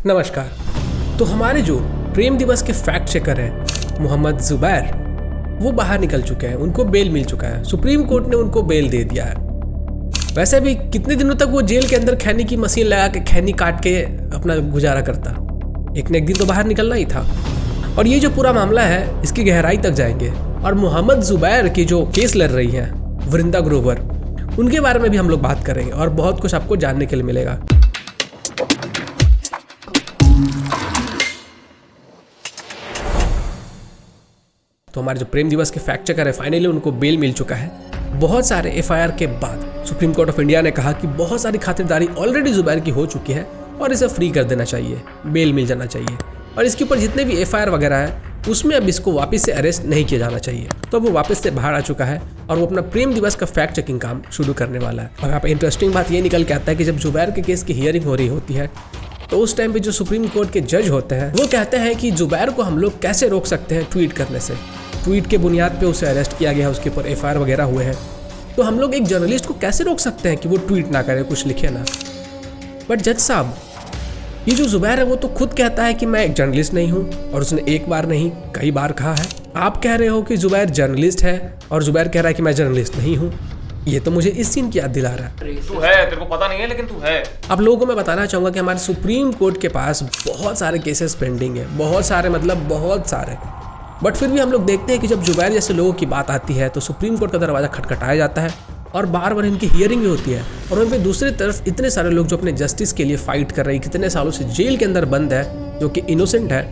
नमस्कार। तो हमारे जो प्रेम दिवस के फैक्ट चेकर हैं मोहम्मद जुबैर, वो बाहर निकल चुके हैं, उनको बेल मिल चुका है। सुप्रीम कोर्ट ने उनको बेल दे दिया है। वैसे भी कितने दिनों तक वो जेल के अंदर खैनी की मशीन लगा के खैनी काट के अपना गुजारा करता, एक न एक दिन तो बाहर निकलना ही था। और ये जो पूरा मामला है इसकी गहराई तक जाएंगे और मोहम्मद जुबैर की जो केस लड़ रही है वृंदा ग्रोवर, उनके बारे में भी हम लोग बात करेंगे और बहुत कुछ आपको जानने के लिए मिलेगा। तो हमारे जो प्रेम दिवस के फैक्ट चेकर है, फाइनली उनको बेल मिल चुका है। बहुत सारे एफआईआर के बाद सुप्रीम कोर्ट ऑफ इंडिया ने कहा कि बहुत सारी खातिरदारी ऑलरेडी जुबैर की हो चुकी है और इसे फ्री कर देना चाहिए, बेल मिल जाना चाहिए। और इसके ऊपर जितने भी एफआईआर वगैरह है उसमें अब इसको वापस से अरेस्ट नहीं किया जाना चाहिए। तो वो वापस से बाहर आ चुका है और वो अपना प्रेम दिवस का फैक्ट चेकिंग काम शुरू करने वाला है। और यहाँ पे इंटरेस्टिंग बात ये निकल के आता है कि जब जुबैर के केस की हियरिंग हो रही होती है तो उस टाइम पे जो सुप्रीम कोर्ट के जज होते हैं वो कहते हैं कि जुबैर को हम लोग कैसे रोक सकते हैं ट्वीट करने से। ट्वीट के बुनियाद पे उसे अरेस्ट किया गया, उसके ऊपर एफआईआर वगैरह हुए हैं। तो हम लोग एक जर्नलिस्ट को कैसे रोक सकते हैं कि वो ट्वीट ना करे, कुछ लिखे ना। बट जज साहब, ये जो जुबैर है वो तो खुद कहता है कि मैं एक जर्नलिस्ट नहीं हूँ, और उसने एक बार नहीं कई बार कहा है। आप कह रहे हो कि जुबैर जर्नलिस्ट है और जुबैर कह रहा है कि मैं जर्नलिस्ट नहीं हूँ। ये तो मुझे इस सीन की याद दिला रहा है। तू है, तेरे को पता नहीं है लेकिन तू है। अब लोगों को मैं बताना चाहूंगा कि हमारे सुप्रीम कोर्ट के पास बहुत सारे केसेस पेंडिंग है, बहुत सारे, मतलब बहुत सारे। बट फिर भी हम लोग देखते हैं कि जब जुबैर जैसे लोगों की बात आती है तो सुप्रीम कोर्ट का दरवाजा खटखटाया जाता है और बार बार इनकी हियरिंग भी होती है। और वहीं पे दूसरी तरफ इतने सारे लोग जो अपने जस्टिस के लिए फाइट कर रहे हैं, कितने सालों से जेल के अंदर बंद है, जो कि इनोसेंट है,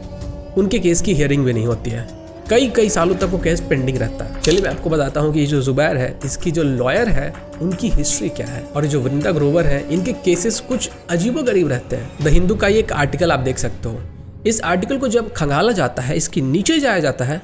उनके केस की हियरिंग भी नहीं होती है। कई सालों तक वो केस पेंडिंग रहता है। चलिए मैं आपको बताता हूँ कि ये जो जुबैर है, इसकी जो लॉयर है, उनकी हिस्ट्री क्या है। और जो वृंदा ग्रोवर है, इनके केसेस कुछ अजीबोगरीब रहते हैं। द हिंदू का ये एक आर्टिकल आप देख सकते हो। इस आर्टिकल को जब खंगाला जाता है, इसके नीचे जाया जाता है,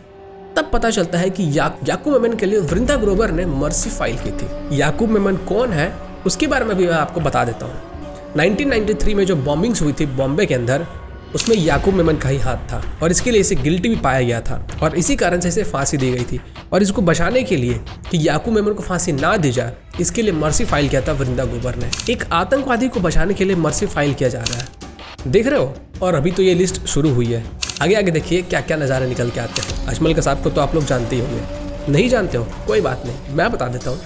तब पता चलता है कि याकूब मेमन के लिए वृंदा ग्रोवर ने मर्सी फाइल की थी। याकूब मेमन कौन है उसके बारे में भी मैं आपको बता देता हूँ। 1993 में जो बॉम्बिंग्स हुई थी बॉम्बे के अंदर, उसमें याकूब मेमन का ही हाथ था और इसके लिए इसे गिल्टी भी पाया गया था और इसी कारण से इसे फांसी दी गई थी। और इसको बचाने के लिए कि याकूब मेमन को फांसी ना दी जाए, इसके लिए मर्सी फाइल किया था वृंदा ग्रोवर ने। एक आतंकवादी को बचाने के लिए मर्सी फाइल किया जा रहा है, देख रहे हो। और अभी तो ये लिस्ट शुरू हुई है, आगे आगे देखिए क्या क्या नज़ारे निकल के आते हैं। अजमल कसाब को तो आप लोग जानते ही होंगे, नहीं जानते हो कोई बात नहीं, मैं बता देता हूँ।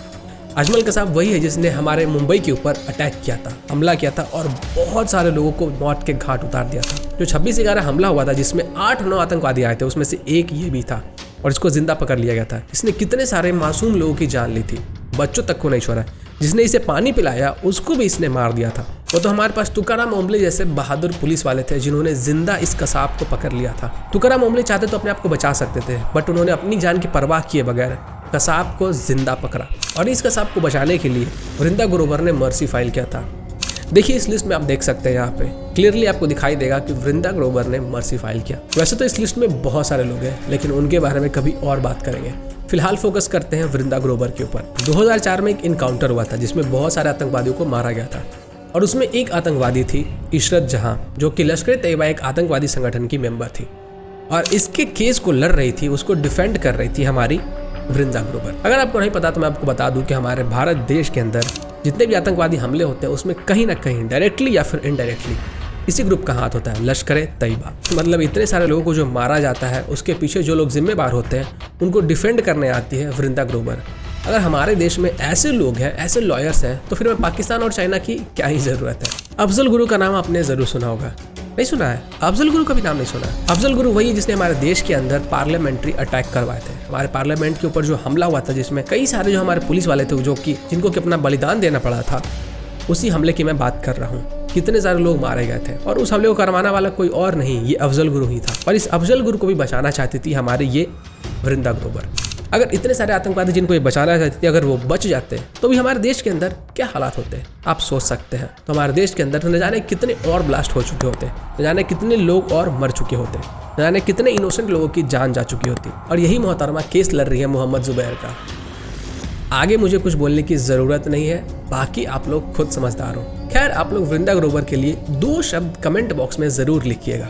अजमल कसाब वही है जिसने हमारे मुंबई के ऊपर अटैक किया था, हमला किया था और बहुत सारे लोगों को मौत के घाट उतार दिया था। जो 26/11 हमला हुआ था जिसमें 8-9 आतंकवादी आए थे, उसमें से एक ये भी था और इसको जिंदा पकड़ लिया गया था। इसने कितने सारे मासूम लोगों की जान ली थी, बच्चों तक को नहीं छोड़ा। जिसने इसे पानी पिलाया उसको भी इसने मार दिया था। वो तो हमारे पास तुकाराम ओम्बले जैसे बहादुर पुलिस वाले थे जिन्होंने जिंदा इस कसाब को पकड़ लिया था। तुकाराम ओम्बले चाहते तो अपने आप को बचा सकते थे, बट उन्होंने अपनी जान की परवाह किए बगैर कसाब को जिंदा पकड़ा। और इस कसाब को बचाने के लिए वृंदा ग्रोवर ने मर्सी फाइल किया था। देखिए इस लिस्ट में आप देख सकते हैं, यहाँ पे क्लियरली आपको दिखाई देगा कि वृंदा ग्रोवर ने मर्सी फाइल किया। वैसे तो इस लिस्ट में बहुत सारे लोग हैं, लेकिन उनके बारे में कभी और बात करेंगे। फिलहाल फोकस करते हैं वृंदा ग्रोवर के ऊपर। 2004 में एक इनकाउंटर हुआ था जिसमें बहुत सारे आतंकवादियों को मारा गया था और उसमें एक आतंकवादी थी इशरत जहां, जो कि लश्कर-ए-तैयबा एक आतंकवादी संगठन की मेंबर थी और इसके केस को लड़ रही थी, उसको डिफेंड कर रही थी हमारी वृंदा ग्रोवर। अगर आपको नहीं पता तो मैं आपको बता दूं कि हमारे भारत देश के अंदर जितने भी आतंकवादी हमले होते हैं उसमें कहीं ना कहीं डायरेक्टली या फिर इनडायरेक्टली इसी ग्रुप का हाथ होता है, लश्कर-ए-तैयबा। मतलब इतने सारे लोगों को जो मारा जाता है उसके पीछे जो लोग जिम्मेदार होते हैं उनको डिफेंड करने आती है वृंदा ग्रोवर। अगर हमारे देश में ऐसे लोग हैं, ऐसे लॉयर्स हैं, तो फिर मैं पाकिस्तान और चाइना की क्या ही ज़रूरत है। अफजल गुरु का नाम आपने ज़रूर सुना होगा, नहीं सुना है? अफजल गुरु का भी नाम नहीं सुना है? अफजल गुरु वही है जिसने हमारे देश के अंदर पार्लियामेंट्री अटैक करवाए थे। हमारे पार्लियामेंट के ऊपर जो हमला हुआ था जिसमें कई सारे जो हमारे पुलिस वाले थे जो कि जिनको कि अपना बलिदान देना पड़ा था, उसी हमले की मैं बात कर रहा हूँ। कितने सारे लोग मारे गए थे और उस हमले को करवाने वाला कोई और नहीं, ये अफजल गुरु ही था। और इस अफजल गुरु को भी बचाना चाहती थी हमारे ये वृंदा ग्रोवर। अगर इतने सारे आतंकवादी जिनको ये बचाना चाहती थी, अगर वो बच जाते तो भी हमारे देश के अंदर क्या हालात होते आप सोच सकते हैं। तो हमारे देश के अंदर न जाने कितने और ब्लास्ट हो चुके होते, न जाने कितने लोग और मर चुके होते, न जाने कितने इनोसेंट लोगों की जान जा चुकी होती। और यही मोहतरमा केस लड़ रही है मोहम्मद जुबैर का। आगे मुझे कुछ बोलने की ज़रूरत नहीं है, बाकी आप लोग खुद समझदार हो। खैर, आप लोग वृंदा ग्रोवर के लिए 2 शब्द कमेंट बॉक्स में ज़रूर लिखिएगा।